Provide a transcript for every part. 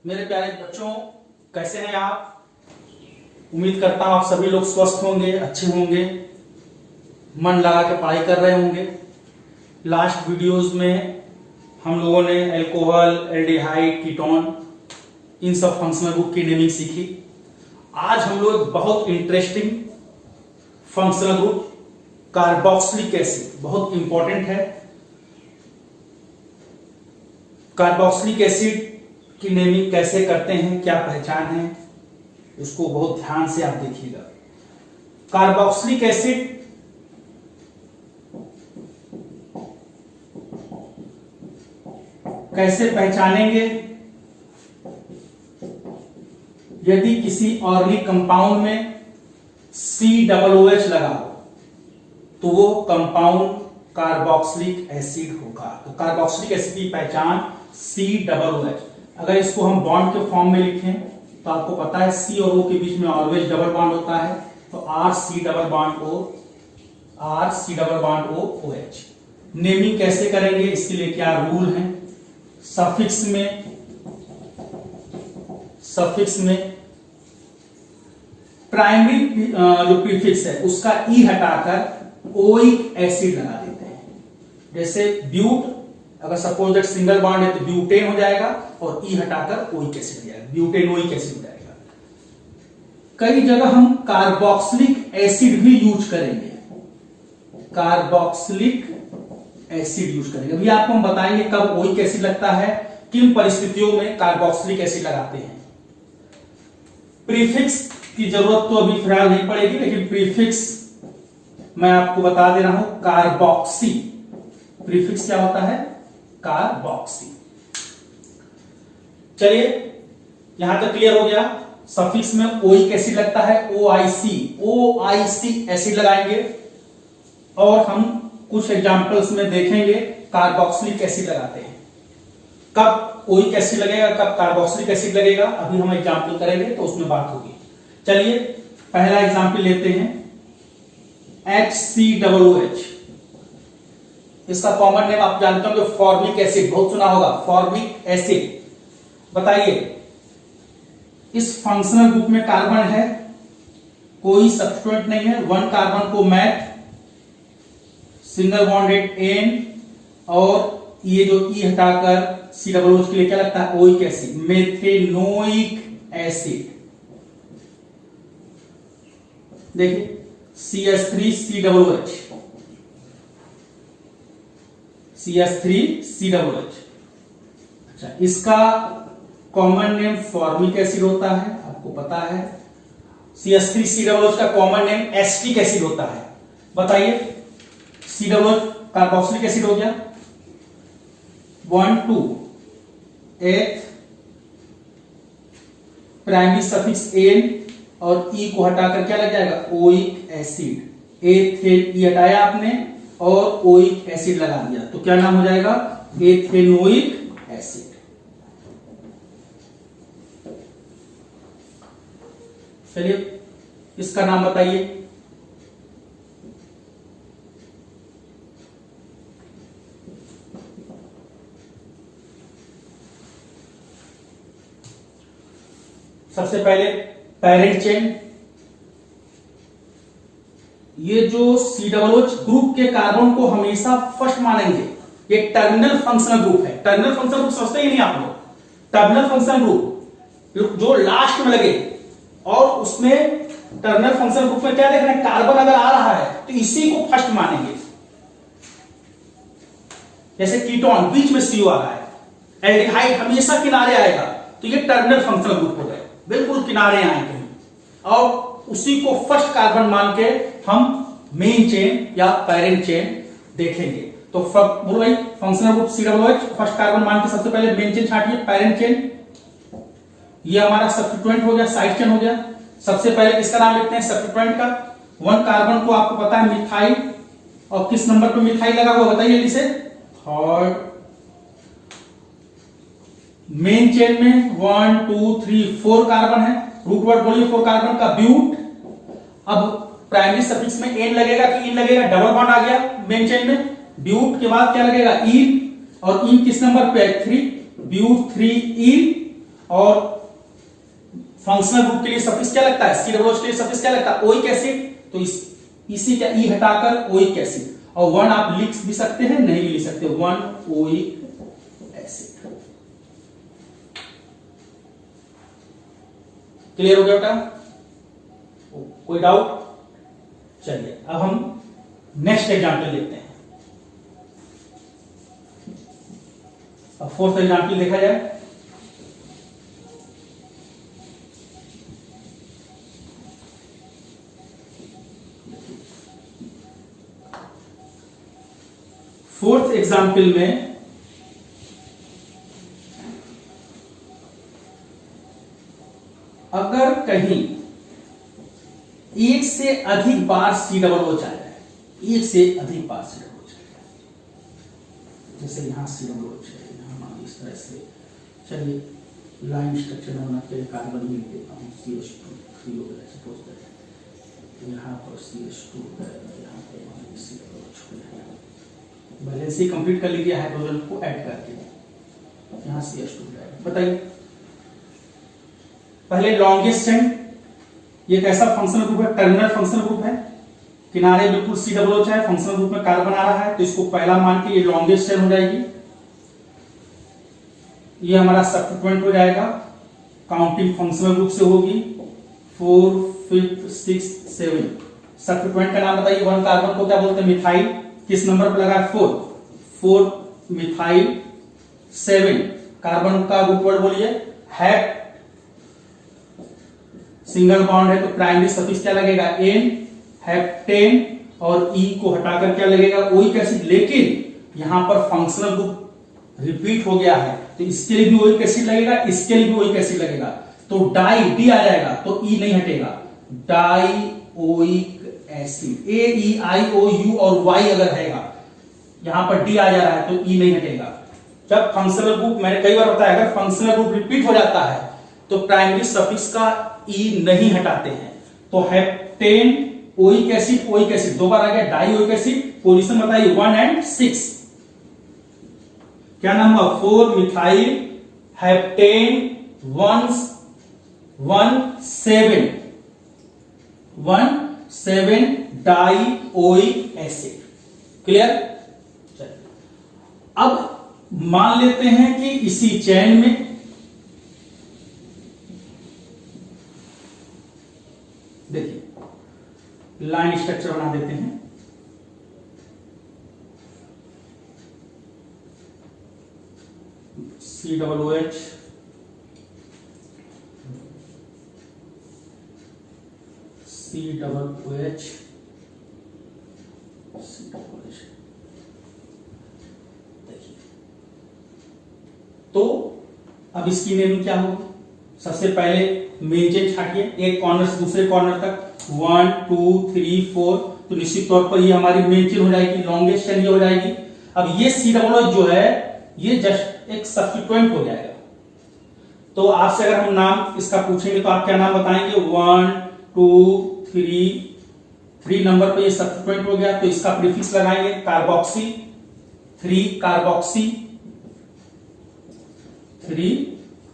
मेरे प्यारे बच्चों, कैसे हैं आप? उम्मीद करता हूं आप सभी लोग स्वस्थ होंगे, अच्छे होंगे, मन लगा के पढ़ाई कर रहे होंगे। लास्ट वीडियोस में हम लोगों ने अल्कोहल, एल्डिहाइड, कीटोन इन सब फंक्शनल ग्रुप की नेमिंग सीखी। आज हम लोग बहुत interesting functional group carboxylic acid, बहुत इंपॉर्टेंट है। कार्बोक्सिलिक एसिड की नेमिंग कैसे करते हैं, क्या पहचान है, उसको बहुत ध्यान से आप देखिएगा। कार्बोक्सिलिक एसिड कैसे पहचानेंगे? यदि किसी ऑर्गेनिक कंपाउंड में COOH लगा हो तो वो कंपाउंड कार्बोक्सिलिक एसिड होगा। तो कार्बोक्सिलिक एसिड की पहचान COOH। अगर इसको हम बॉन्ड के फॉर्म में लिखें तो आपको पता है C और O के बीच में ऑलवेज डबल बॉन्ड होता है, तो RC double bond O, RC double bond O OH। Naming कैसे करेंगे, इसके लिए क्या रूल है? सफिक्स में प्राइमरी जो प्रीफिक्स है उसका ई हटाकर ओइक एसिड लगा देते हैं। जैसे ब्यूट, अगर सपोज दैट सिंगल बॉन्ड है तो ब्यूटेन हो जाएगा और ई हटाकर ओइक एसिड हो जाएगा, ब्यूटेनोइक एसिड हो जाएगा। कई जगह हम कार्बोक्सिलिक एसिड भी यूज करेंगे, कार्बोक्सिलिक एसिड यूज करेंगे। अभी आपको हम बताएंगे कब ओइक एसिड लगता है, किन परिस्थितियों में कार्बोक्सिलिक एसिड लगाते हैं। प्रीफिक्स की जरूरत तो अभी फिलहाल नहीं पड़ेगी, लेकिन प्रीफिक्स मैं आपको बता दे रहा हूं। कार्बोक्सी प्रीफिक्स क्या होता है? कार्बोक्सी। चलिए यहां तक क्लियर हो गया। सफिक्स में ओइक एसिड लगता है, OIC एसिड लगाएंगे, और हम कुछ एग्जांपल्स में देखेंगे कार्बोक्सिलिक एसिड लगाते हैं। कब ओइक एसिड लगेगा, कब कार्बोक्सिलिक एसिड लगेगा, अभी हम एग्जांपल करेंगे तो उसमें बात होगी। चलिए पहला एग्जांपल लेते हैं, HCOOH। इसका कॉमन नेम आप जानते होंगे फॉर्मिक एसिड, बहुत सुना होगा फॉर्मिक एसिड। बताइए इस फंक्शनल ग्रुप में कार्बन है, कोई सब्स्टिट्यूएंट नहीं है। वन कार्बन को मैथ, सिंगल बॉन्डेड N, और ये जो E हटाकर COOH के लिए क्या लगता है? Oic acid, methanoic acid. देखिए CH3COOH, CH3COOH। अच्छा, इसका कॉमन नेम फॉर्मिक एसिड होता है, आपको पता है। CH3COOH का कॉमन नेम एसिटिक एसिड होता है। बताइए COOH कार्बोक्सिलिक एसिड हो गया, 1 2 H, प्राइमरी सफिक्स N और E को हटाकर क्या लग जाएगा? Oic acid. एथेन E हटाया आपने और ओइक एसिड लगा दिया, तो क्या नाम हो जाएगा? Ethanoic acid. चलिए इसका नाम बताइए। सबसे पहले पेरेंट चेन। ये जो COOH ग्रुप के कार्बन को हमेशा फर्स्ट मानेंगे। ये टर्मिनल फंक्शनल ग्रुप है। टर्मिनल फंक्शनल ग्रुप समझते ही नहीं आप लोग? टर्मिनल फंक्शनल ग्रुप जो लास्ट में लगे, और उसमें टर्मिनल फंक्शनल ग्रुप में क्या देख रहे हैं? कार्बन अगर आ रहा है तो इसी को फर्स्ट मानेंगे। जैसे कीटोन बीच में CO आ रहा है, एल्डिहाइड हमेशा किनारे आएगा, तो ये टर्मिनल फंक्शनल ग्रुप हो गए, बिल्कुल किनारे आए कहीं, और उसी को फर्स्ट कार्बन मान के हम मेन चेन या पेरेंट चेन देखेंगे। तो बोलो भाई, functional group COOH first carbon मान के सबसे पहले मेन चेन छाटिए, पेरेंट चेन। ये हमारा सब्स्टिट्यूएंट हो गया, साइड चेन हो गया। सबसे पहले किसका नाम लिखते हैं? सब्स्टिट्यूएंट का। वन कार्बन को आपको पता है मिथाइल, और किस नंबर पे मिथाइल लगा हुआ बताइए जल्दी से? थर्ड। मेन चेन में 1 2 3 4 कार्बन है, रूट वर्ड बोलिए 4 कार्बन का ब्यूट। अब प्राइमरी सफिक्स में N लगेगा कि इन लगेगा? डबल बॉन्ड आ गया मेन चेन में। ब्यूट के बाद क्या लगेगा? इन, और इन किस नंबर पे है? 3, ब्यूट 3 इन, और फंक्शनल ग्रुप के लिए सफिक्स क्या लगता है, COOH के लिए सफिक्स क्या लगता है, ओइक एसिड। तो इसी क्या ई हटाकर ओइक एसिड, और 1 आप लिख भी सकते हैं, नहीं भी लिख सकते, 1 ओइक एसिड। क्लियर हो गया बेटा, कोई डाउट? चलिए अब हम नेक्स्ट एग्जाम्पल देखते हैं। अब फोर्थ एग्जाम्पल देखा जाए। फोर्थ एग्जाम्पल में अगर कहीं एक से अधिक बार COOH आ जाए, एक से अधिक बार COOH आ जाए, जैसे यहां COOH है, यहां मान इस तरह से, चलिए लाइन स्ट्रक्चर होना के कार्बन मिल देता हूं, CH2 हो गया सपोज दैट, यहां पर CH2 है, यहां पर COOH है। बैलेंस कंप्लीट कर लीजिए हाइड्रोजन को ऐड करके, यहां CH2 है। बताइए पहले लॉन्गेस्ट चेन, ये कैसा फंक्शनल ग्रुप है, टर्मिनल फंक्शनल ग्रुप है, किनारे बिल्कुल COOH है, फंक्शनल ग्रुप में कार्बन आ रहा है, तो इसको पहला मान के ये लॉन्गेस्ट चेन हो जाएगी। ये हमारा सब्स्टिट्यूएंट हो जाएगा, काउंटिंग फंक्शनल ग्रुप से होगी 4 5 6 7। सब्स्टिट्यूएंट का नाम बताइए। 1 कार्बन को क्या बोलते हैं, मिथाइल, किस नंबर पर लगा है, 4 मिथाइल 7 कार्बन का ग्रुप वर्ड बोलिए, हैप सिंगल बॉन्ड है तो प्राइमरी सफिक्स क्या लगेगा, एन, हेप्टेन, और ई को हटाकर क्या लगेगा, ओइक एसिड। लेकिन यहां पर फंक्शनल ग्रुप रिपीट हो गया है तो इसके लिए भी ओइक एसिड लगेगा, इसके लिए भी ओइक एसिड लगेगा, तो डाई डी आ जाएगा तो ई नहीं हटेगा, डाई ओइक एसिड। AEIOU और Y अगर रहेगा, यहां पर डी आ जा रहा है तो ई नहीं हटेगा। जब फंक्शनल ग्रुप, मैंने कई बार बताया, अगर फंक्शनल ग्रुप रिपीट हो जाता है तो प्राइमरी सफिक्स का ई नहीं हटाते हैं। तो heptane oic acid, oic acid दो बार आ गया, डाई ओइक एसिड, पोजीशन बताइए 1 और 6, क्या नाम हुआ, 4 methyl heptane 1,7 die oic acid. Clear? चलिए अब मान लेते हैं कि इसी चेन में देखिए लाइन स्ट्रक्चर बना देते हैं। COOH, देखिए तो अब इसकी नेम क्या होगी, सबसे पहले मेन चेन छाटिए, एक कॉर्नर से दूसरे कॉर्नर तक 1 2 3 4, तो निश्चित तौर पर ये हमारी मेन चेन हो जाएगी, लॉन्गेस्ट चेन ये हो जाएगी। अब ये COOH जो है ये जस्ट एक सब्स्टिट्यूएंट हो जाएगा। तो आपसे अगर हम नाम इसका पूछेंगे तो आप क्या नाम बताएंगे, 1 2 3 नंबर पे ये सब्स्टिट्यूएंट हो गया, तो इसका प्रीफिक्स लगाएंगे carboxy, 3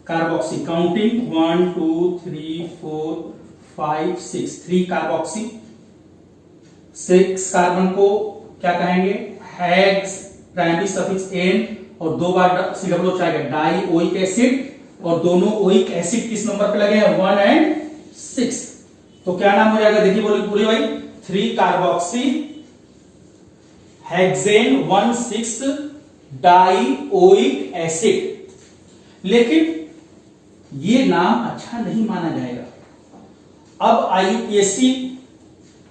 carboxy, counting 1 2 3 4 5 6, 3 carboxy. 6 carbon को क्या कहेंगे, हेक्स, प्राइमरी सफिक्स एन, और 2 बार COOH आएगा, डाई ओइक एसिड, और दोनों ओइक एसिड किस नंबर पे लगे हैं, 1 और 6, तो क्या नाम हो जाएगा, देखिए बोलिए भाई, 3 carboxy hexane 1,6 die oic acid. लेकिन ये नाम अच्छा नहीं माना जाएगा। अब IUPAC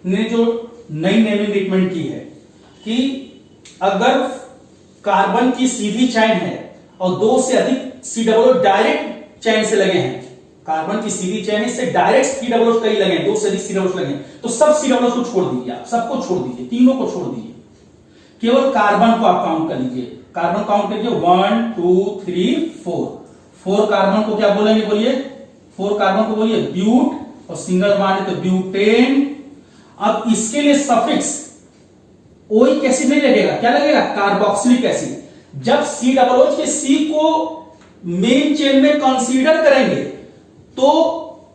ने जो नई नेमिंग ट्रीटमेंट की है कि अगर कार्बन की सीधी चैन है और 2 से अधिक COOH डायरेक्ट चैन से लगे हैं, कार्बन की सीधी चैन है, इससे डायरेक्ट COOH कई लगे हैं, 2 से अधिक COOH लगे हैं, तो सब COOH को छोड़ दीजिए, आप सबको छोड़ दीजिए, तीनों को छोड़ दीजिए, केवल कार्बन को आप काउंट कर लीजिए। कार्बन काउंट करिए 1 2 3 4 कार्बन को क्या बोलेंगे, बोलिए 4 कार्बन को बोलिए ब्यूट, और सिंगल बॉन्ड है तो ब्यूटेन। अब इसके लिए सफिक्स ओइक एसिड नहीं लगेगा, क्या लगेगा, कार्बोक्सिलिक एसिड। जब COOH के C को मेन चेन में कंसीडर करेंगे तो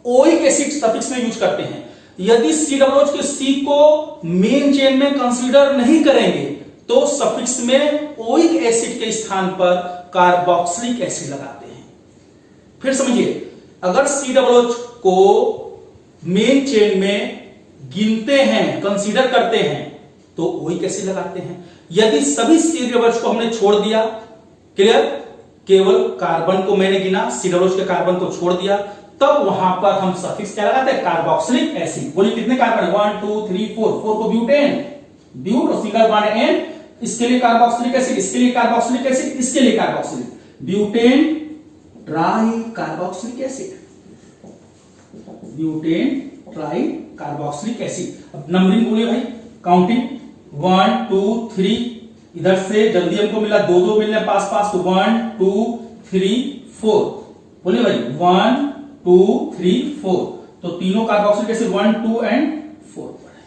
ओइक एसिड सफिक्स में यूज करते हैं। यदि COOH के C को मेन चेन में कंसीडर नहीं करेंगे तो सफिक्स में ओइक एसिड के स्थान पर कार्बोक्सिलिक एसिड लगाते हैं। फिर समझिए, अगर COOH को मेन चेन में गिनते हैं, कंसीडर करते हैं, तो ओइक एसिड लगाते हैं। यदि सभी COOH को हमने छोड़ दिया, क्लियर, केवल कार्बन को मैंने गिना, COOH के कार्बन को छोड़ दिया, तब वहां पर हम सफिक्स क्या लगाते हैं, कार्बोक्सिलिक एसिड। बोलिए कितने कार्बन है, 1 2 3 4, 4 को ब्यूटेन, ब्यूट और सिंगल बॉन्ड एन, इसके लिए कार्बोक्सिलिक एसिड, इसके लिए कार्बोक्सिलिक एसिड, इसके लिए carboxylic, butane try carboxylic acid, butane try carboxylic acid. अब नंबरिंग बोलिए भाई, काउंटिंग 1 2 3, इधर से जल्दी हमको मिला, दो दो मिलने पास पास, तो 1 2 3 4, बोलिए भाई 1 2 3 4, तो तीनों कार्बोक्सिलिक एसिड 1 2 एंड 4 पर है।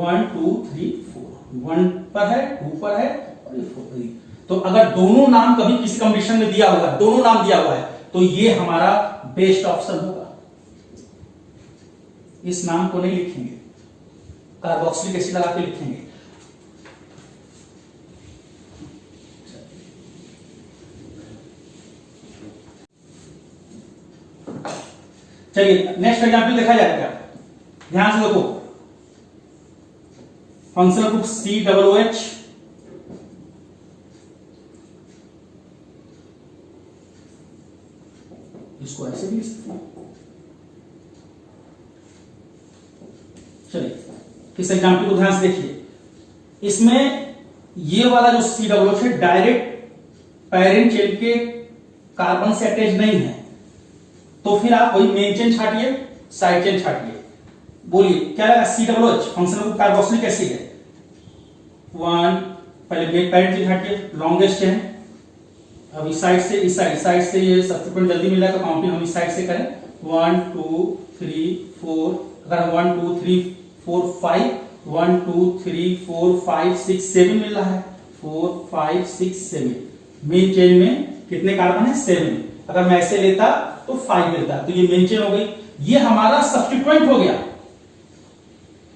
1 2 3 4, 1 पर है, 2 पर है और 4 पर है। तो अगर दोनों नाम कभी किसी कंडीशन में दिया हुआ है, दोनों नाम दिया हुआ है, तो ये हमारा बेस्ट ऑप्शन होगा। इस नाम को नहीं लिखेंगे, कार्बोक्सिलिक एसिड लगा के लिखेंगे। चलिए नेक्स्ट एग्जांपल देखा जाए क्या, ध्यान से देखो। फंक्शनल ग्रुप COOH, इसको ऐसे भी लिख सकते हैं। चलिए इस एग्जांपल को ध्यान से देखिए। इसमें ये वाला जो COOH है डायरेक्ट पैरेंट चेन के कार्बन से अटैच नहीं है, तो फिर आप वही मेन चेन छाटिए, साइड चेन छाटिए। बोलिए क्या लगा, COOH functional group carboxylic acid है। 1, पहले पैरेंट चेन छाटिए, लॉन्गेस्ट चेन। अब इस साइड से इस साइड से ये सब्स्टिट्यूएंट जल्दी मिल जाएगा, काउंटिंग हम इस साइड से करें, 1 2 3 4, अगर 1 2 3 4 5, 1 2 3 4 5 6 7 मिल रहा है, 4 5 6 7, मेन चेन में कितने कार्बन है, 7। अगर मैं ऐसे लेता तो 5 मिलता, तो ये मेन चेन हो गई। ये हमारा सब्स्टिट्यूएंट हो गया।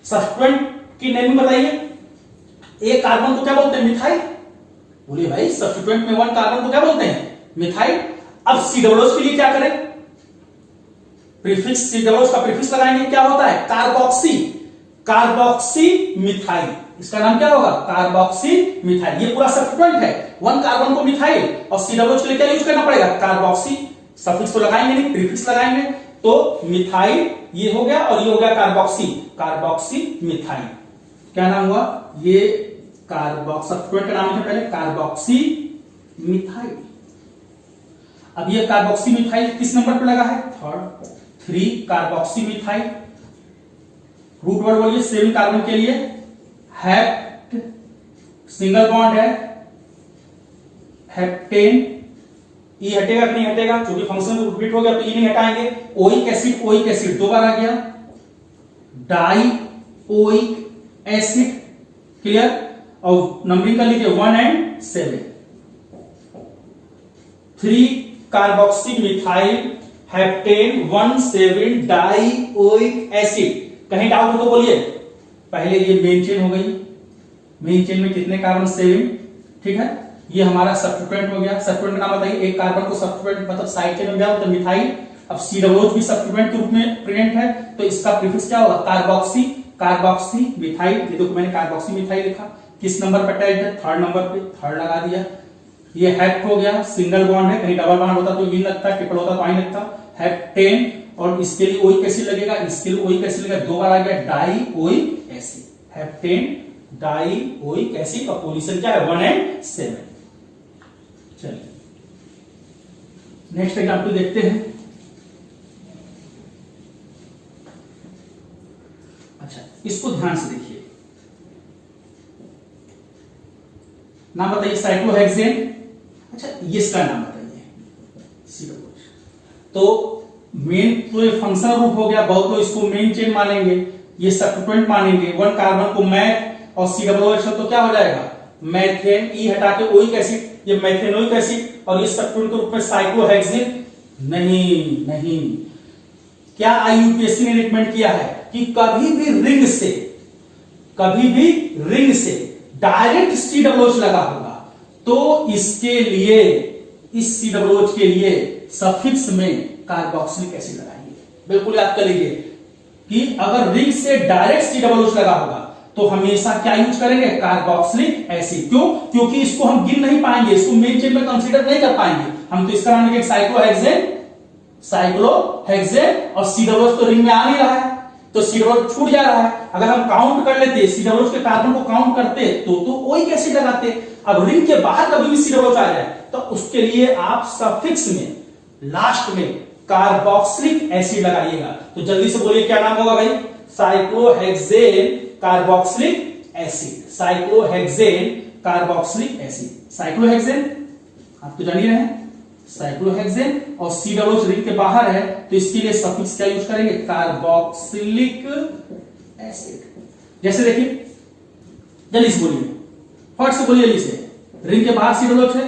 सब्स्टिट्यूएंट की नेम बताइए, एक कार्बन को क्या बोलते हैं, मिथाइल। बोलिए भाई सब्स्टिट्यूएंट में 1 कार्बन को क्या बोलते हैं, मिथाइल। अब COOH के लिए क्या करें, प्रीफिक्स, COOH का प्रीफिक्स लगाएंगे, क्या होता है, कार्बोक्सी, कार्बोक्सी मिथाइल। इसका नाम क्या होगा, कार्बोक्सी मिथाइल। ये पूरा सब्स्टिट्यूएंट है, 1 कार्बन को मिथाइल, और COOH के लिए क्या यूज करना पड़ेगा, कार्बोक्सी। सफिक्स तो लगाएंगे नहीं, प्रीफिक्स लगाएंगे, तो मिथाइल ये हो गया और ये हो गया कार्बोक्सी, कार्बोक्सी मिथाइल। क्या नाम हुआ, ये सब्स्टिट्यूएंट का नाम है पहले कार्बोक्सी मिथाइल। अब ये कार्बोक्सी मिथाइल किस नंबर पे लगा है, 3 कार्बोक्सी मिथाइल। रूट वर्ड बोलिए 7 कार्बन के लिए, हेप्ट सिंगल बॉन्ड है, हेप्टेन, ई हटेगा कि नहीं हटेगा, क्योंकि फंक्शन रिपीट हो गया तो ई नहीं हटाएंगे। ओइक एसिड 2 बार आ गया, डाई ओइक एसिड, क्लियर। और नंबरिंग कर लीजिए 1 and 7, 3 carboxy methyl heptane 1,7 die oic acid. कहीं डाउट हो तो बोलिए। पहले ये मेन चेन हो गई, मेन चेन में कितने कार्बन, 7, ठीक है। ये हमारा सब्स्टिट्यूएंट हो गया। सब्स्टिट्यूएंट का नाम बताइए, एक कार्बन को सब्स्टिट्यूएंट मतलब साइड चेन में गया तो मिथाइल। अब COOH भी सब्स्टिट्यूएंट के रूप में प्रेजेंट है, तो इसका प्रीफिक्स क्या होगा, कार्बोक्सी, कार्बोक्सी मिथाइल। ये देखो मैंने कार्बोक्सी मिथाइल लिखा, किस नंबर पर अटैच्ड है, 3rd नंबर पे, 3rd लगा दिया। ये हेप्ट हो गया, सिंगल बॉन्ड है, कहीं डबल बॉन्ड होता तो ये लगता, ट्रिपल होता तो आई लगता, हेप्टेन। और इसके लिए ओइक एसिड लगेगा, इसके लिए ओइक एसिड लगेगा, 2 बार आ गया, die oic acid, heptane die oic acid. और पोजीशन क्या है, 1 एंड 7। चलिए नेक्स्ट एग्जांपल देखते हैं। अच्छा इसको ध्यान से देखिए, नाम बताइए, साइक्लोहेक्सेन। अच्छा ये इसका नाम बताइए, COOH। तो मेन तो ये फंक्शनल ग्रुप हो गया, बहुत लोग इसको मेन चेन मानेंगे, ये सब्स्टिट्यूएंट मानेंगे। 1 कार्बन को मैक और COOH तो क्या हो जाएगा, मैथेन, ई हटा के ओइक एसिड, ये मैथेनोइक एसिड, और ये सब्स्टिट्यूएंट के रूप में साइक्लोहेक्सेन। नहीं, क्या आईयूपीएससी ने रिकमेंड किया है कि कभी भी रिंग से डायरेक्ट COOH लगा होगा तो इसके लिए, इस COOH के लिए सफिक्स में कार्बोक्सिलिक एसिड लगाइए। बिल्कुल याद कर लीजिए कि अगर रिंग से डायरेक्ट COOH लगा होगा तो हमेशा क्या यूज करेंगे, कार्बोक्सिलिक एसिड। क्यों? क्योंकि इसको हम गिन नहीं पाएंगे, इसको मेन चेन में कंसीडर नहीं कर पाएंगे हम, तो इसका नाम साइक्लोहेक्सेन और COOH तो रिंग में आ नहीं रहा है तो COOH छूट जा रहा है। अगर हम काउंट कर लेते, COOH के कार्बन को काउंट करते तो ओइक एसिड लगाते। अब रिंग के बाहर कभी भी COOH आ जाए तो उसके लिए आप सफिक्स में लास्ट में कार्बोक्सिलिक एसिड लगाइएगा। तो जल्दी से बोलिए क्या नाम होगा भाई, cyclohexane carboxylic acid, cyclohexane carboxylic acid. Cyclohexane आप तो जान ही रहे हैं, साइक्लोहेक्सेन और COOH रिंग के बाहर है तो इसके लिए सफिक्स क्या यूज करेंगे, कार्बोक्सिलिक एसिड। जैसे देखिए, जल्दी से बोलिए, फट से बोलिए जल्दी से, रिंग के बाहर COOH है,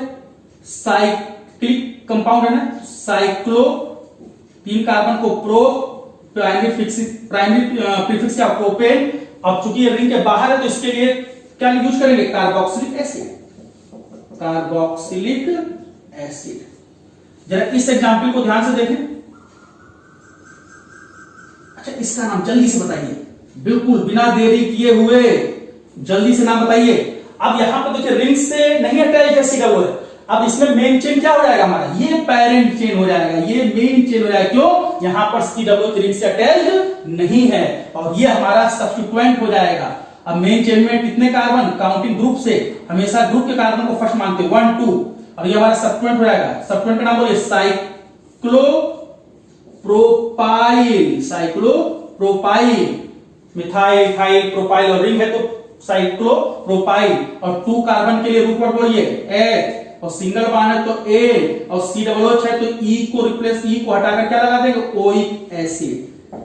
साइक्लिक कंपाउंड है ना, साइक्लो, 3 कार्बन को प्रो, प्राइमरी प्रीफिक्स क्या प्रोपेन। अब चूंकि ये रिंग के बाहर है तो इसके लिए क्या यूज करेंगे, कार्बोक्सिलिक एसिड, कार्बोक्सिलिक एसिड। जरा इस एग्जाम्पल को ध्यान से देखें। अच्छा, इसका नाम जल्दी से बताइए, बिल्कुल बिना देरी किए हुए जल्दी से नाम बताइए। अब यहां पर देखिए रिंग से नहीं अटैच है COOH, अब इसमें मेन चेन क्या हो जाएगा हमारा, ये पेरेंट चेन हो जाएगा, ये मेन चेन हो जाएगा। क्यों? यहां पर COOH रिंग से अटैच नहीं है और ये हमारा सब्स्टिट्यूएंट हो जाएगा। अब मेन चेन में कितने कार्बन, काउंटिंग ग्रुप से हमेशा ग्रुप के कार्बन को फर्स्ट मानते 1 2, और ये हमारा सब्स्टिट्यूएंट हो जाएगा। सब्स्टिट्यूएंट का नाम बोलिए साइक्लोप्रोपाइल, मिथाइल, इथाइल, प्रोपाइल और रिंग है तो साइक्लोप्रोपाइल। और 2 कार्बन के लिए रूट वर्ड बोलिए H, और सिंगल बॉन्ड है तो A, और COOH है तो E को रिप्लेस, E को हटाकर क्या लगा देंगे, oic acid,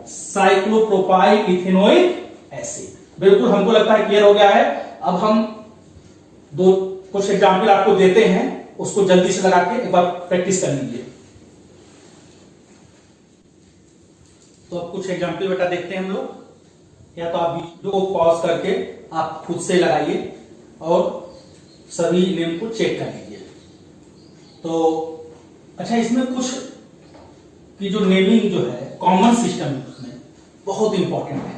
cyclopropyl ethanoic acid. बिल्कुल हमको लगता है क्लियर हो गया है। अब हम कुछ एग्जाम्पल आपको देते हैं, उसको जल्दी से लगा के एक बार प्रैक्टिस कर लीजिए। तो अब कुछ एग्जाम्पल बेटा देखते हैं हम लोग, या तो आप वीडियो को पॉज करके आप खुद से लगाइए और सभी नेम को चेक कर लीजिए। तो अच्छा, इसमें कुछ की जो नेमिंग जो है कॉमन सिस्टम है उसमें बहुत इंपॉर्टेंट है।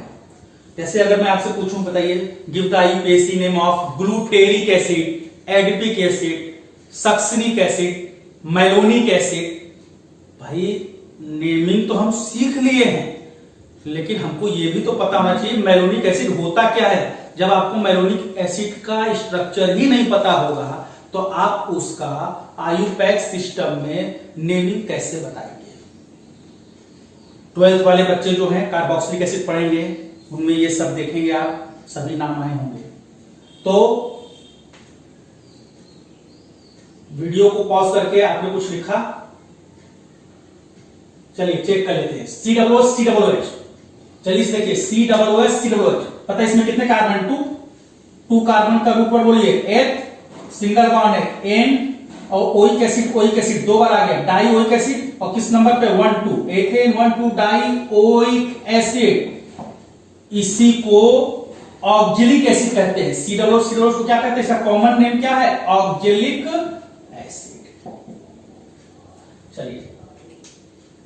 जैसे अगर मैं आपसे पूछूं, बताइए, give the IUPAC name of glutaric acid, adipic acid, succinic acid, malonic acid. भाई नेमिंग तो हम सीख लिए हैं, लेकिन हमको यह भी तो पता होना चाहिए मेलोनिक एसिड होता क्या है। जब आपको मेलोनिक एसिड का स्ट्रक्चर ही नहीं पता होगा तो आप उसका आईयूपैक सिस्टम में नेमिंग कैसे बताएंगे। 12th वाले बच्चे जो हैं कार्बोक्सिलिक एसिड पढ़ेंगे, उनमें ये सब देखेंगे आप, सभी नाम आए होंगे। तो वीडियो को पॉज करके आपने कुछ लिखा, चलिए चेक कर लेते हैं। COOH, चलिए इसे देखिए, COOH, पता है इसमें कितने कार्बन, 2 कार्बन का ग्रुप पर बोलिए H, सिंगल बॉन्ड है N, और ओइक एसिड 2 बार आ गया, डाई ओइक एसिड, और किस नंबर पे 1 2, एथेन 1 2 डाई ओइक एसिड। इसी को ऑक्जेलिक एसिड कहते हैं। COOH को क्या कहते हैं, इसका कॉमन नेम क्या है, ऑक्जेलिक एसिड। चलिए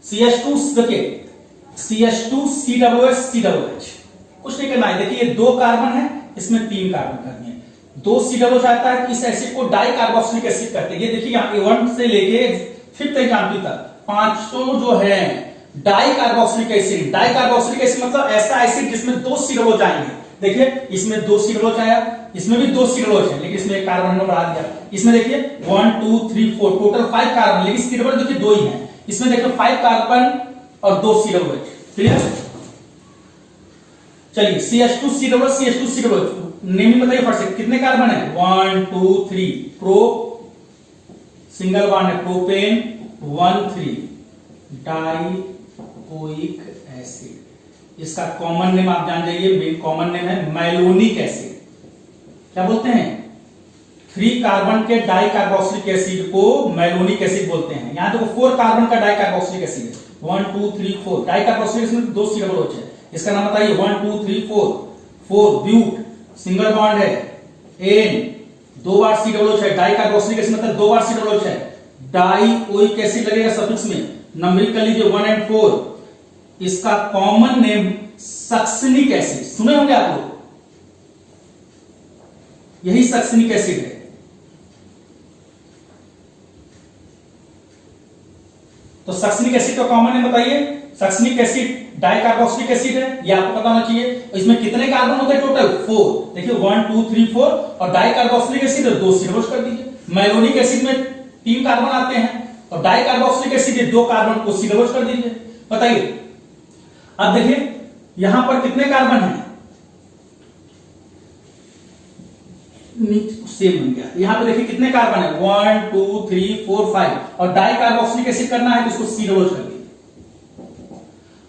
CH2 देखिए, CH2 COOH कुछ नहीं करना है। देखिए ये 2 कार्बन है, इसमें 3 कार्बन करनी है, 2 COOH आता है, इस एसिड को डाई कार्बोक्सिलिक एसिड कहते हैं। ये देखिए यहाँ A1 से लेके 5th एग्जाम्पल तक 5 जो है di carboxylic acid. Di carboxylic acid मतलब ऐसा एसिड जिसमें 2 COOH आएंगे। देखिए इसमें 2 COOH आया, इसमें भी 2 COOH है, लेकिन इसमें एक कार्बन नंबर बढ़ा दिया। इसमें देखिए 1 2 3 4 टोटल 5 कार्बन, लेकिन COOH देखिए 2 ही है। इसमें देखिए 5 कार्बन और 2 COOH। क्लियर? चलिए CH2 COOH नेमिंग बताइए फट से, कितने कार्बन है, 1 2 3, प्रो, सिंगल बॉन्ड है प्रोपेन 1 3, डाई ओइक एसिड। इसका कॉमन नेम आप जान जाइए, मेन कॉमन नेम है मेलोनिक एसिड। क्या बोलते हैं, 3 कार्बन के डाई कार्बोक्सिलिक एसिड को मैलोनिक एसिड बोलते हैं। यहां देखो 4 कार्बन का डाई कार्बोक्सिलिक एसिड है, 1 2 3 4 डाई कार्बोक्सिलिक एसिड में 2 C डबल OH है। इसका नाम बताइए 1 2 3 4 4 ब्यूट सिंगल बॉन्ड है, एन 2 बार C डबल OH है, डाई कार्बोक्सिलिक एसिड मतलब 2 बार C डबल OH है, डाई ओइक एसिड लगेगा सफिक्स में, नंबरिंग कर लीजिए 1 और 4। इसका कॉमन नेम सक्सिनिक एसिड, सुने होंगे आप लोग, यही सक्सिनिक एसिड है। तो सक्सिनिक एसिड का कॉमन नेम बताइए। Succinic acid di carboxylic acid है, ये आपको पता होना चाहिए। इसमें कितने कार्बन होते हैं टोटल? 4। देखिए 1 2 3 4 और डाई कार्बोक्सिलिक एसिड है 2 C डबल OH कर दीजिए। मैलोनिक एसिड में 3 कार्बन आते हैं और डाई कार्बोक्सिलिक एसिड है 2 कार्बन को C डबल OH कर दीजिए। बताइए अब देखिए यहां पर कितने कार्बन हैं? सेम बन गया। यहां पे देखिए कितने कार्बन है? 1 2 3 4 5 और डाई कार्बोक्सिलिक एसिड करना है तो इसको C डबल OH कर दीजिए।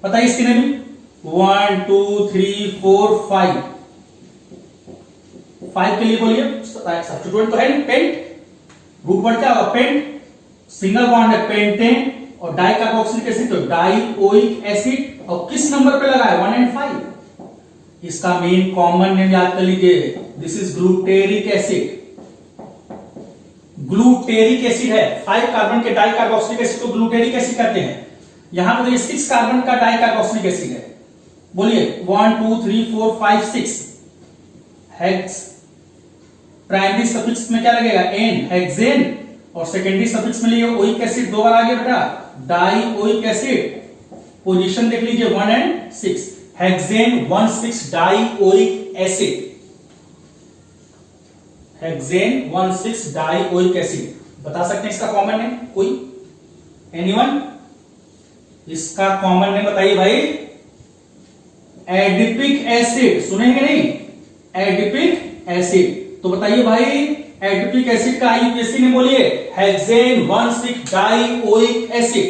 बताइए इसकी नेम 1 2 3 4 5 5 के लिए बोलिए सब्स्टिट्यूएंट तो है नहीं, पेंट रूट वर्ड क्या होगा? पेंट, सिंगल बॉन्ड है पेंटेन और डाई कार्बोक्सिलिक एसिड तो डाई ओइक एसिड और किस नंबर पे लगा है? 1 और 5। इसका मेन कॉमन नेम याद कर लीजिए, this is glutaric acid. Glutaric acid है, 5 कार्बन के डाई कार्बोक्सिलिक एसिड को ग्लूटेरिक एसिड कहते हैं। यहां पर 6 कार्बन का डाई कार्बोक्सिलिक एसिड है, बोलिए 1 2 3 4 5 6 हेक्स। प्राइमरी सफिक्स में क्या लगेगा? Ane, hexane. और सेकेंडरी सफिक्स में लिए ओइक एसिड 2 बार आ गया बेटा, डाई ओइक एसिड। पोजीशन देख लीजिए 1 और 6, hexane 1,6 die oic acid, hexane 1,6 die oic acid. बता सकते हैं इसका कॉमन नेम कोई? एनीवन? इसका कॉमन नेम बताइए भाई। एडिपिक एसिड, सुनेंगे नहीं? Adipic acid. तो बताइए भाई एडिपिक एसिड का आईयूपीएसी ने बोलिए हेक्सेन 1,6 डाई ओइक एसिड।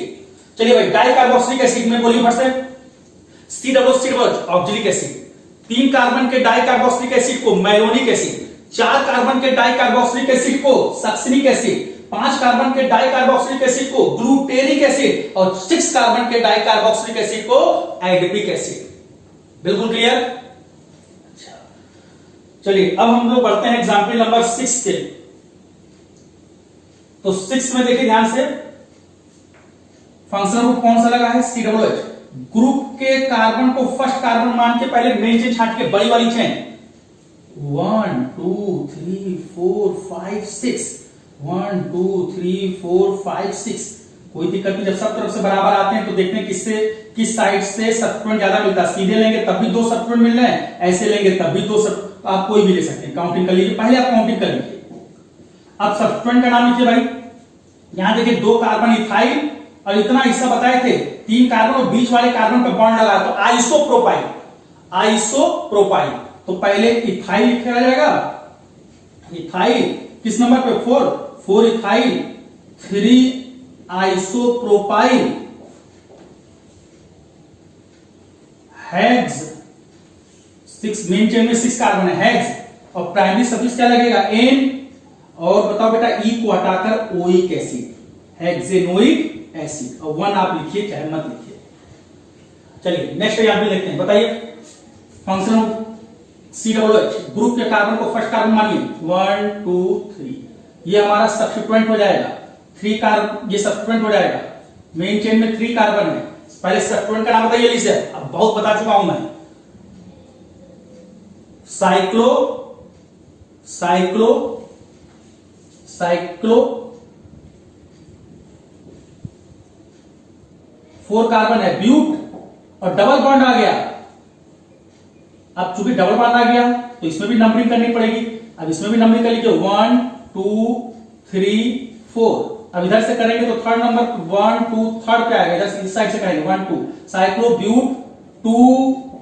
चलिए भाई डाई कार्बोक्सिलिक एसिड में बोलिए फट से C double OH oxalic acid. 3 carbon के डाई कार्बोक्सिलिक एसिड को मैलोनिक एसिड, 4 कार्बन के डाई कार्बोक्सिलिक एसिड को सक्सिनिक एसिड, 5 कार्बन के डाई कार्बोक्सिलिक एसिड को ग्लूटेरिक एसिड और 6 कार्बन के डाई कार्बोक्सिलिक एसिड को एडिपिक एसिड। बिल्कुल क्लियर? अच्छा चलिए अब हम लोग बढ़ते हैं एग्जाम्पल नंबर 6 के। तो 6 में देखिए ध्यान से, फंक्शनल ग्रुप कौन सा लगा है? C double OH। ग्रुप के कार्बन को फर्स्ट कार्बन मान के पहले मेन चेन छाट के बड़ी वाली चेन 1 2 3 4 5 6 1 2 3 4 5 6। कोई दिक्कत नहीं, जब सब तरफ से बराबर आते हैं तो देखते हैं किस साइड से सब्स्टिट्यूएंट ज्यादा मिलता है। सीधे लेंगे तब भी 2 सब्स्टिट्यूएंट मिल रहे हैं, ऐसे लेंगे तब भी 2 तो आप कोई भी ले सकते हैं। काउंटिंग कर लीजिए, पहले आप काउंटिंग कर लीजिए। अब सब्स्टिट्यूएंट का नाम लिखिए भाई। यहां देखिए 2 कार्बन इथाइल और इतना हिस्सा बताए थे, 3 कार्बन और बीच वाले कार्बन पे बॉन्ड लगा तो आइसोप्रोपाइल। आइसोप्रोपाइल तो पहले इथाइल लिखा जाएगा। इथाइल किस नंबर पे? 4 ethyl, 3 isopropyl, hex 6 main chain में 6 कार्बन है हेक्स और प्राइमरी सफिक्स क्या लगेगा? एन। और बताओ बेटा ई को हटाकर ओइक एसिड, हेक्सेनोइक एसिड। और 1 आप लिखिए चाहे मत लिखिए। चलिए नेक्स्ट एग्जांपल देखते हैं। बताइए function C double OH group के कार्बन को फर्स्ट कार्बन मानिए 1 2 3, ये हमारा सब्स्टिट्यूएंट हो जाएगा। 3 कार्बन ये सब्स्टिट्यूएंट हो जाएगा। मेन चेन में 3 कार्बन है, पहले सब्स्टिट्यूएंट का नाम बताइए लिस्ट है, अब बहुत बता चुका हूं मैं। साइक्लो साइक्लो साइक्लो 4 कार्बन है, ब्यूट और डबल बॉन्ड आ गया। अब चूंकि डबल बॉन्ड आ गया तो इसमें भी नंबरिंग करनी पड़ेगी। अब इसमें भी नंबरिंग कर लीजिए 1 2 3 4। अब इधर से करेंगे तो थर्ड नंबर 1 2 थर्ड पे आएगा, इधर से इस साइड से करेंगे 1 2 साइक्लोब्यूट 2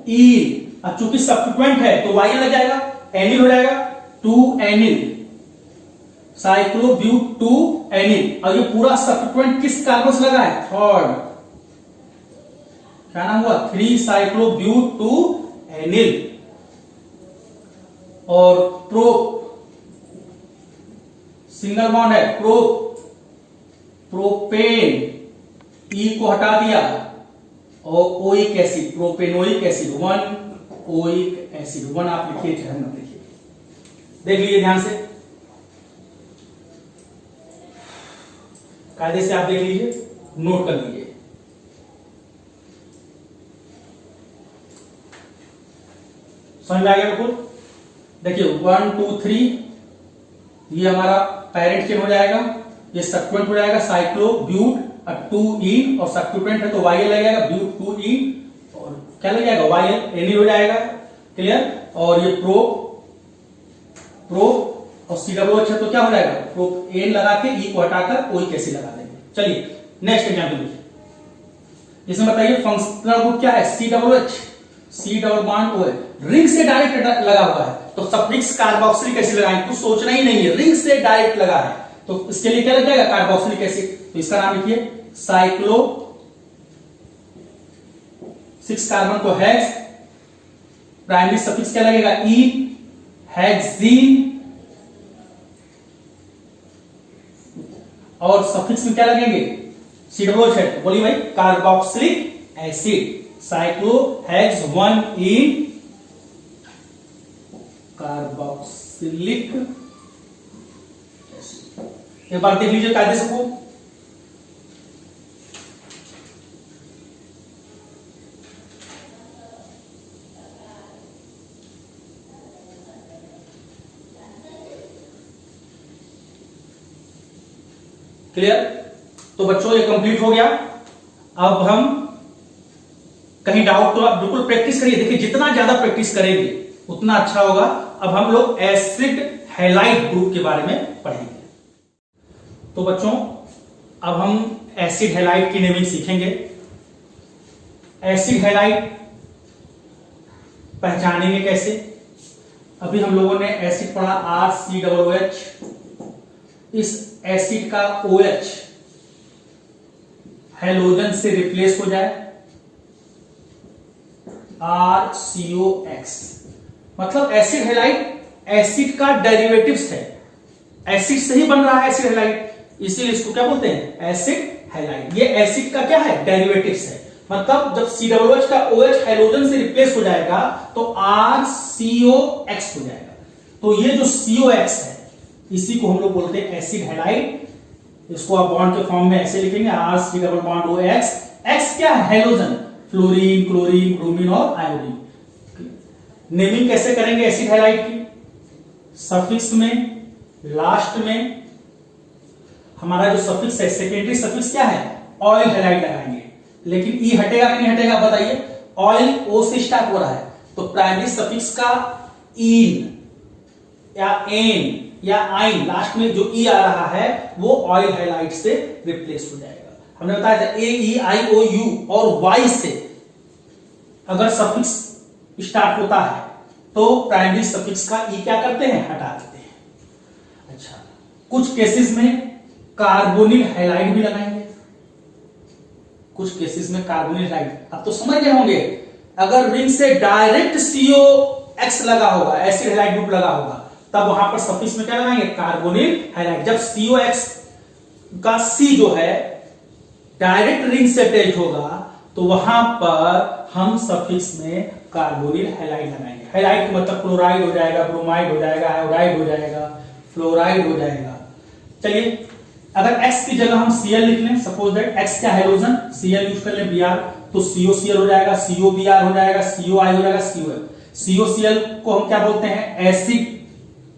ईल। अब चूंकि सब्स्टिट्यूएंट है तो वाई लग जाएगा, एनिल हो जाएगा 2 एनिल, साइक्लोब्यूट 2 एनिल। और ये पूरा सब्स्टिट्यूएंट किस कार्बन से लगा है? थर्ड। क्या नाम हुआ? 3 साइक्लोब्यूट 2 एनिल। और सिंगल बॉन्ड है, प्रोपेन, ई को हटा दिया और oic acid, propanoic acid, 1 oic acid, 1 आप लिखिए चाहे मत लिखिए, देख लीजिए ध्यान से, कायदे से आप देख लीजिए, नोट कर लीजिए। समझ में आ गया बिल्कुल? देखिए 1 2 3 ये हमारा पैरेंट चेन हो जाएगा, ये सब्सिक्वेंट हो जाएगा, साइक्लोब्यूट 2 इन और सब्सिक्वेंट है तो वाई लगेगा, ब्यूट 2 इन और क्या लग जाएगा वाई एन हो जाएगा, क्लियर। और ये प्रो और सी डब्ल्यू एच है तो क्या हो जाएगा, प्रो एन लगा के ई को हटाकर ओई कैसे लगा देंगे। चलिए नेक्स्ट एग्जाम्पल देखिए, इसमें बताइए फंक्शनल ग्रुप क्या है, C W H, C double bond O है, रिंग से डायरेक्ट लगा हुआ है तो सफिक्स कार्बोक्सिलिक एसिड लगाएंगे, कुछ सोचना ही नहीं है, रिंग से डायरेक्ट लगा है तो इसके लिए क्या लग जाएगा कार्बोक्सिलिक एसिड, तो इसका नाम लिखिए साइक्लो 6 कार्बन को हेक्स, प्राइमरी सफिक्स क्या लगेगा ई, हेक्सीन, और सफिक्स में क्या लगेंगे सी डब्ल्यू एच है, बोलिए भाई कार्बोक्सिलिक एसिड, साइक्लोहेक्स 1 इन कार्बोक्सिलिक एसिड। एक बार देख लीजिए कायदे से को, क्लियर। तो बच्चों ये कंप्लीट हो गया। अब हम कहीं डाउट तो आप बिल्कुल प्रैक्टिस करिए, देखिए जितना ज्यादा प्रैक्टिस करेंगे उतना अच्छा होगा। अब हम लोग एसिड हैलाइड ग्रुप के बारे में पढ़ेंगे। तो बच्चों अब हम एसिड हैलाइड की नेमिंग सीखेंगे। एसिड हैलाइड पहचानेंगे कैसे, अभी हम लोगों ने एसिड पढ़ा RCOOH, इस एसिड का OH हैलोजन से रिप्लेस हो जाए RCOX, मतलब एसिड हैलाइड एसिड का डेरिवेटिव्स है, एसिड से ही बन रहा है एसिड हैलाइड, इसीलिए इसको क्या बोलते हैं एसिड हैलाइड। ये एसिड का क्या है डेरिवेटिव्स है, मतलब जब COOH का OH हैलोजन से रिप्लेस हो जाएगा तो RCOX हो जाएगा। तो ये जो COX है इसी को हम लोग बोलते हैं एसिड हैलाइड। इसको आप बॉन्ड के फॉर्म में ऐसे लिखेंगे RC≡OX। X क्या है हैलोजन, फ्लोरीन, क्लोरीन, ब्रोमीन और आयोडीन। नेमिंग कैसे करेंगे एसिड हैलाइड की, सफिक्स में लास्ट में हमारा जो सफिक्स है सेकेंडरी सफिक्स क्या है ऑयल हैलाइड लगाएंगे, लेकिन ई हटेगा कि नहीं हटेगा बताइए, ऑयल ओ से स्टार्ट हो रहा है तो प्राइमरी सफिक्स का इन या एन या आइन लास्ट में जो ई आ रहा है वो ऑयल हैलाइड से रिप्लेस हो जाएगा। हमने बताया था AEIOU और वाई से अगर सफिक्स स्टार्ट होता है तो प्राइमरी सफिक्स का ई क्या करते हैं हटा देते हैं। अच्छा, कुछ केसेस में कार्बोनिल हैलाइड भी लगाएंगे, कुछ केसेस में कार्बोनिल हैलाइड, अब तो समझ गए होंगे, अगर रिंग से डायरेक्ट COX लगा होगा एसिड हैलाइड ग्रुप लगा होगा तब वहां पर सफिक्स में क्या लगाएंगे कार्बोनिल हैलाइड। जब COX का C जो है डायरेक्ट रिंग से अटैच होगा तो वहां पर हम सफिक्स में कार्बोनिल हैलाइड लगाएंगे। हैलाइड का मतलब क्लोराइड हो जाएगा, ब्रोमाइड हो जाएगा, आयोडाइड हो जाएगा, फ्लोराइड हो जाएगा। चलिए अगर X की जगह हम Cl लिख लें, सपोज दैट X क्या हैलोजन Cl यूज कर लें Br, तो COCl हो जाएगा, COBr हो जाएगा, COI हो जाएगा, COCl को हम क्या बोलते हैं acid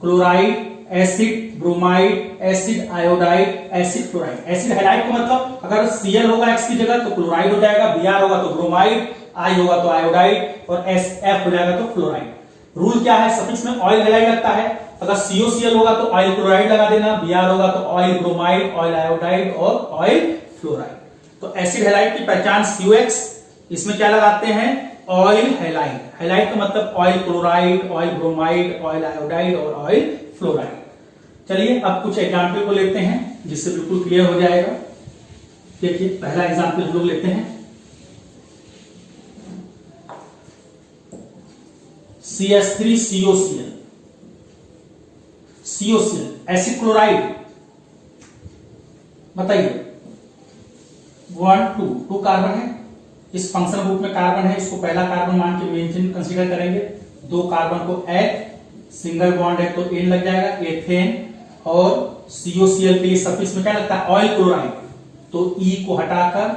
chloride, acid bromide, acid iodide, acid fluoride. Acid halide का मतलब अगर Cl होगा X की जगह तो क्लोराइड हो जाएगा, Br होगा तो ब्रोमाइड, I होगा तो आयोडाइड और SF हो जाएगा तो फ्लोराइड। रूल क्या है, सफिक्स में ऑयल हैलाइड लगता है, अगर COCl होगा तो ऑयल क्लोराइड लगा देना, Br होगा तो ऑयल ब्रोमाइड, ऑयल आयोडाइड और ऑयल फ्लोराइड। तो एसिड हैलाइड की पहचान COX, इसमें क्या लगाते हैं ऑयल हैलाइड। हैलाइड का मतलब oil chloride, oil bromide, oil iodide और ऑयल फ्लोराइड। चलिए अब कुछ एग्जाम्पल को लेते हैं जिससे बिल्कुल क्लियर हो जाएगा। देखिए पहला एग्जाम्पल हम लोग लेते हैं CH3COCl, COCl एसिड क्लोराइड बताइए 1 2 2 कार्बन है, इस फंक्शनल ग्रुप में कार्बन है, इसको पहला कार्बन मान के मेन चेन कंसीडर करेंगे। 2 कार्बन को एथ, सिंगल बॉन्ड है तो एन लग जाएगा, एथेन, और COCl के लिए सफिक्स में क्या लगता है, ऑयल क्लोराइड, तो ई को हटाकर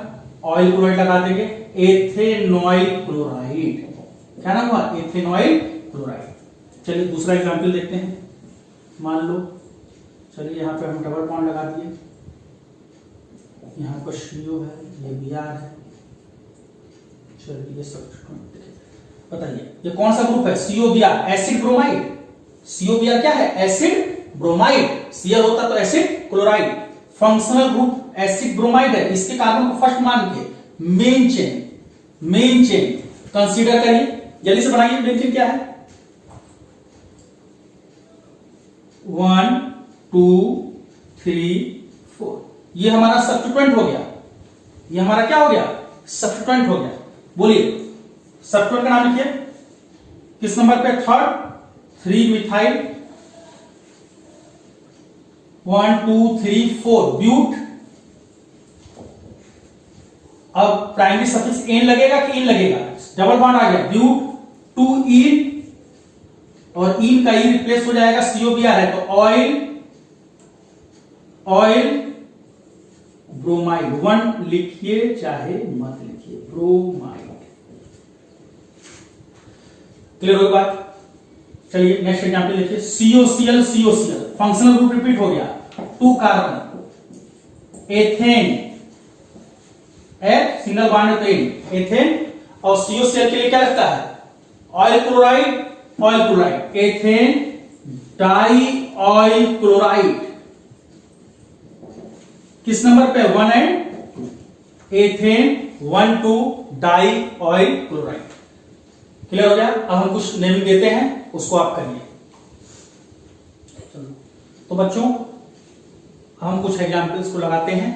ऑयल क्लोराइड लगा देंगे, एथेनॉइल क्लोराइड। क्या नाम हुआ, एथेनॉइल क्लोराइड। चलिए दूसरा एग्जांपल देखते हैं। मान लो चलिए यहाँ पे हम डबल बॉन्ड लगा दिए, यहाँ पर CO है, ये Br है। चलिए ये सब बताइए ये कौन सा ग्रुप है, COBr, एसिड ब्रोमाइड। COBr क्या है, एसिड ब्रोमाइड, Cl होता तो acid chloride. Functional group acid bromide है, इसके कार्बन को फर्स्ट मान के मेन चेन कंसीडर करिए। जल्दी से बनाइए, मेन चेन क्या है, 1 2 3 4, ये हमारा सब्स्टिट्यूएंट हो गया, ये हमारा क्या हो गया, सब्स्टिट्यूएंट हो गया। बोलिए सब्स्टिट्यूएंट का नाम लिखिए, किस नंबर पे, थर्ड, 3 मिथाइल 1 2 3 4 ब्यूट। अब प्राइमरी सफिक्स एन लगेगा कि इन लगेगा, डबल बॉन्ड आ गया, ब्यूट 2 इन, और इन का ई रिप्लेस हो जाएगा, COBr है तो ऑयल ब्रोमाइड। 1 लिखिए चाहे मत लिखिए, ब्रोमाइड। क्लियर हो बात। चलिए नेक्स्ट एग्जांपल देखिए, COCl फंक्शनल ग्रुप रिपीट हो गया, 2 कार्बन, एथेन, एथ सिंगल बॉन्ड है तो एथेन, और COCl के लिए क्या लगता है, oyl chloride, ethane di oyl chloride. किस नंबर पे, 1 and 2, ethane 1 2 di oyl chloride. Clear हो गया। अब हम कुछ नेमिंग देते हैं, उसको आप करिए। तो बच्चों हम कुछ एग्जाम्पल्स को लगाते हैं,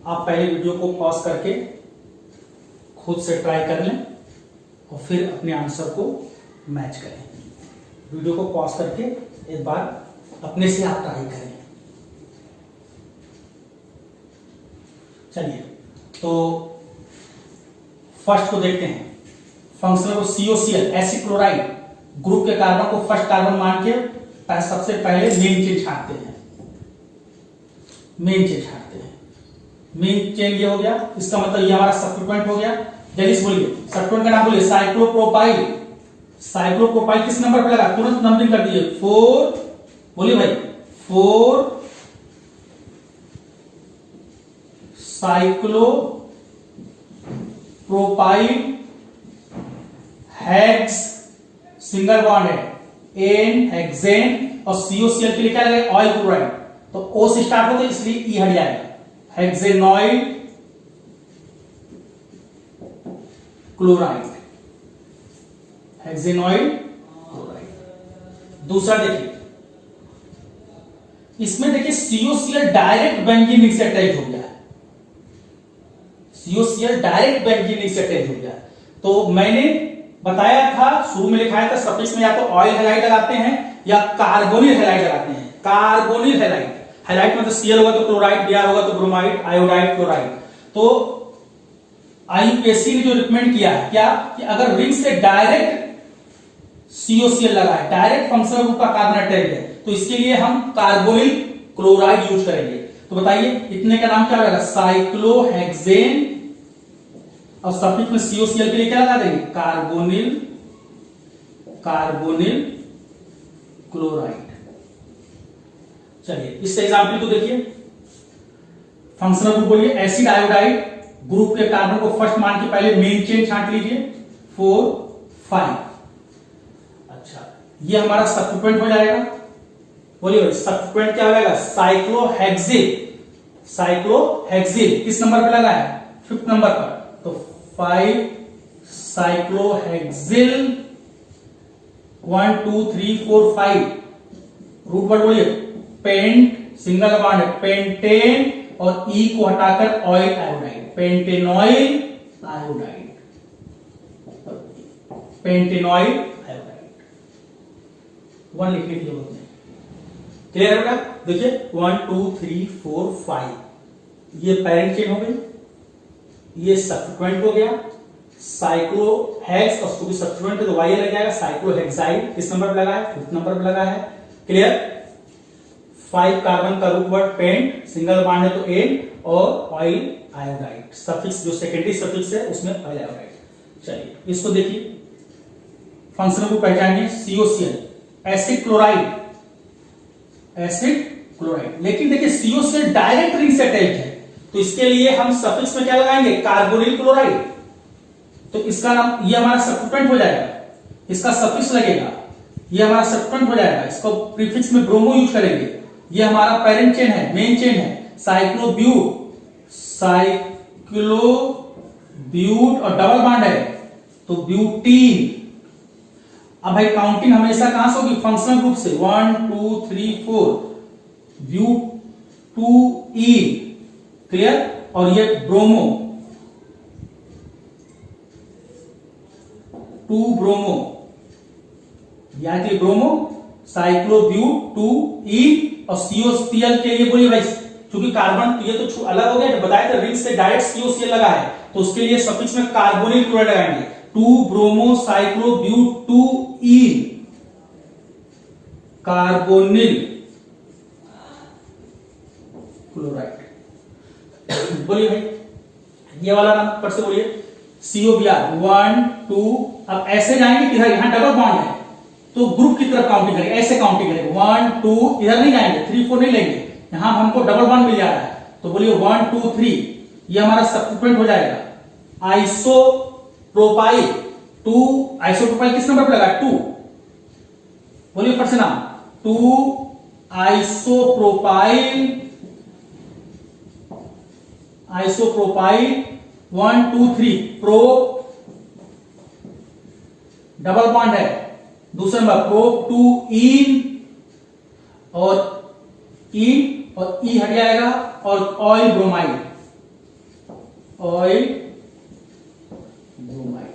आप पहले वीडियो को पॉज करके खुद से ट्राई कर लें और फिर अपने आंसर को मैच करें। वीडियो को पॉज करके एक बार अपने से आप ट्राई करें। चलिए तो फर्स्ट को देखते हैं, फंक्शनल को COCl एसिड क्लोराइड ग्रुप के कार्बन को फर्स्ट कार्बन मान के सबसे पहले मेन चेन छांटते हैं, मेन चेन ये हो गया, इसका मतलब ये हमारा सब्स्टिट्यूएंट हो गया। जल्दी से बोलिए सब्स्टिट्यूएंट का नाम बोलिए, साइक्लोप्रोपाइल किस नंबर पे लगा, तुरंत नंबरिंग कर दीजिए, 4, बोलिए भाई 4 साइक्लोप्रोपाइल हेक्स, सिंगल बॉन्ड है, एन हेक्सेन, और COCl के लिए क्या लगेगा, ऑयल क्लोराइड, तो O से स्टार्ट होता है इसलिए E हट जाएगा, हेक्सेनॉइल क्लोराइड, दूसरा देखिए, इसमें देखिए COCl डायरेक्ट बेंजीन से अटैच हो गया है, COCl डायरेक्ट बेंजीन से अटैच हो गया। तो मैंने बताया था, शुरू में लिखाया था, सफिक्स में या तो ऑयल हैलाइड लगाते हैं या कार्बोनिल हैलाइड लगाते हैं। कार्बोनिल हैलाइड मतलब Cl होगा तो क्लोराइड, Br होगा तो ब्रोमाइड, आयोडाइड, क्लोराइड। तो IUPAC ने जो रिकमेंड किया है क्या, कि अगर रिंग से डायरेक्ट COCl लगा है, डायरेक्ट फंक्शनल ग्रुप का कार्बन अटैच है, तो इसके लिए हम कार्बोनिल क्लोराइड यूज करेंगे। तो बताइए इतने का नाम क्या होगा, साइक्लोहेक्सेन, और सफिक्स में COCl के लिए क्या लगा देंगे, कार्बोनिल क्लोराइड। चलिए इस एग्जांपल को देखिए, फंक्शनल ग्रुप बोलिए, एसिड आयोडाइड ग्रुप के कार्बन को फर्स्ट मान के पहले मेन चेन छांट लीजिए, 4 5। अच्छा ये हमारा सब्स्टिट्यूएंट हो जाएगा, बोलिए सब्स्टिट्यूएंट क्या हो जाएगा, साइक्लोहेक्सिल किस नंबर पे लगा है, 5th नंबर पर, तो 5 साइक्लोहेक्सिल 1 2 3 4 5, रूट वर्ड बोलिए, पेंट सिंगल बॉन्ड है, पेंटेन, और ई को हटाकर ऑयल आयोडाइड, पेंटेनॉइल आयोडाइड, पेंटेनॉइल आयोडाइड। 1 लिखने की जरूरत नहीं। क्लियर है बेटा? देखिए 1 2 3 4 5 ये पैरेंट चेन हो गई, ये सब्सिक्वेंट हो गया, साइक्लोहेक्स उसको भी सब्सिक्वेंट है तो वाई लग जाएगा, साइक्लोहेक्साइड किस नंबर पे लगा है? 5th नंबर पे लगा है। क्लियर? 5 कार्बन का root word pent, single bond है तो एन, और ऑयल आयोडाइड सफिक्स जो सेकेंडरी सफिक्स है उसमें ऑयल आयोडाइड। चलिए इसको देखिए, फंक्शन को पहचानिए। COCl acid chloride, acid chloride, लेकिन देखिए COCl डायरेक्ट रिंग से अटैच है तो इसके लिए हम सफिक्स में क्या लगाएंगे? Carbonyl chloride. तो इसका नाम, ये हमारा सब्स्टिट्यूएंट हो जाएगा, इसका सफिक्स लगेगा, ये हमारा सब्स्टिट्यूएंट हो जाएगा, इसको प्रीफिक्स में ब्रोमो यूज करेंगे। ये हमारा पेरेंट चेन है, मेन चेन है, साइक्लोब्यूट, साइक्लोब्यूट और डबल बॉन्ड है तो ब्यूटीन। अब भाई काउंटिंग हमेशा कहां से होगी? फंक्शनल ग्रुप से, 1 2 3 4 ब्यूटूइन। क्लियर? और ये ब्रोमो, 2 ब्रोमो, यानी कि ब्रोमो, साइक्लोब्यूटूइन और COCl के लिए बोलिए भाई, क्योंकि कार्बन ये तो अलग हो गया, बताया था रिंग से डायरेक्ट COCl लगा है तो उसके लिए सफिक्स में कार्बोनिल क्लोराइड लगाएंगे, 2 ब्रोमो साइक्लोब्यूटूइन, कार्बोनिल क्लोराइड। बोलिए भाई, ये वाला नाम पर से बोलिए, COBr 1 2। अब ऐसे जाएंगे किधर? यहां डबल बॉन्ड है तो ग्रुप की तरफ काउंटिंग करेंगे, ऐसे काउंटिंग करेंगे 1 2, इधर नहीं जाएंगे, 3 4 नहीं लेंगे, यहां हमको डबल बॉन्ड मिल जा रहा है तो बोलिए 1 2 3, ये हमारा सब्स्टिट्यूएंट हो जाएगा। आइसोप्रोपाइल 2, आइसोप्रोपाइल किस नंबर पे लगा? 2। बोलिए फट से नाम, 2 isopropyl, isopropyl 1 2 3 pro, double bond है, दूसरा नंबर प्रोपटूइन और इन और ई हट जाएगा और ऑयल ब्रोमाइड, ऑयल ब्रोमाइड।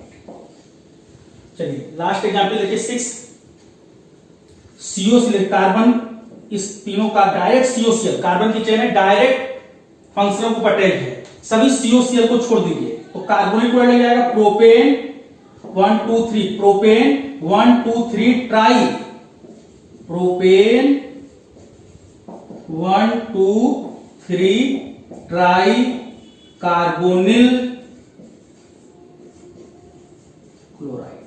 चलिए लास्ट एग्जांपल देखिए 6 COCl कार्बन, इस तीनों का डायरेक्ट COCl, कार्बन की चेन है डायरेक्ट फंक्शनल को अटैच है, सभी COCl को छोड़ दीजिए तो कार्बोनिल क्लोराइड लग जाएगा, propane 1 2 3 propane 1 2 3 try, propane 1 2 3 tri carbonyl chloride.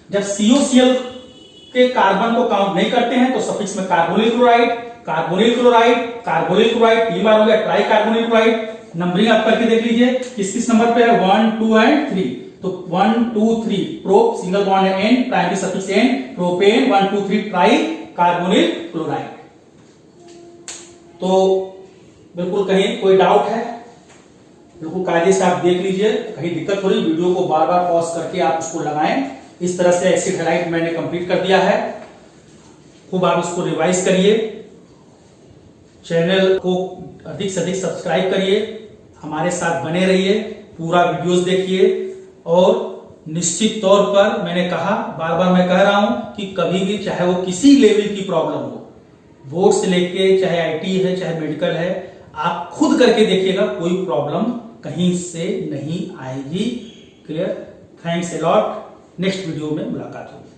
जब COCl के कार्बन को काउंट नहीं करते हैं तो सफिक्स में carbonyl chloride, carbonyl chloride, carbonyl chloride, 3 बार हो गया ट्राई कार्बोनिल क्लोराइड। नंबरिंग आप करके देख लीजिए किस किस नंबर पे है, 1 2 एंड 3। तो 1 2 3 प्रोप, सिंगल बॉन्ड है ane, primary suffix ane, propane 1 2 3 tri carbonyl chloride. तो बिल्कुल कहीं कोई डाउट है, बिल्कुल कायदे से आप देख लीजिए, कहीं दिक्कत हो रही वीडियो को बार बार पॉज करके आप उसको लगाएं। इस तरह से एसिड हैलाइड मैंने कंप्लीट कर दिया है, खूब आप इसको रिवाइज करिए, चैनल को अधिक से अधिक सब्सक्राइब करिए, हमारे साथ बने रहिए, पूरा वीडियोस देखिए और निश्चित तौर पर मैंने कहा, बार बार मैं कह रहा हूं कि कभी भी चाहे वो किसी लेवल की प्रॉब्लम हो, बोर्ड से लेके चाहे आईटी है चाहे मेडिकल है, आप खुद करके देखिएगा, कोई प्रॉब्लम कहीं से नहीं आएगी। Clear? Thanks a lot, next video में मुलाकात होगी।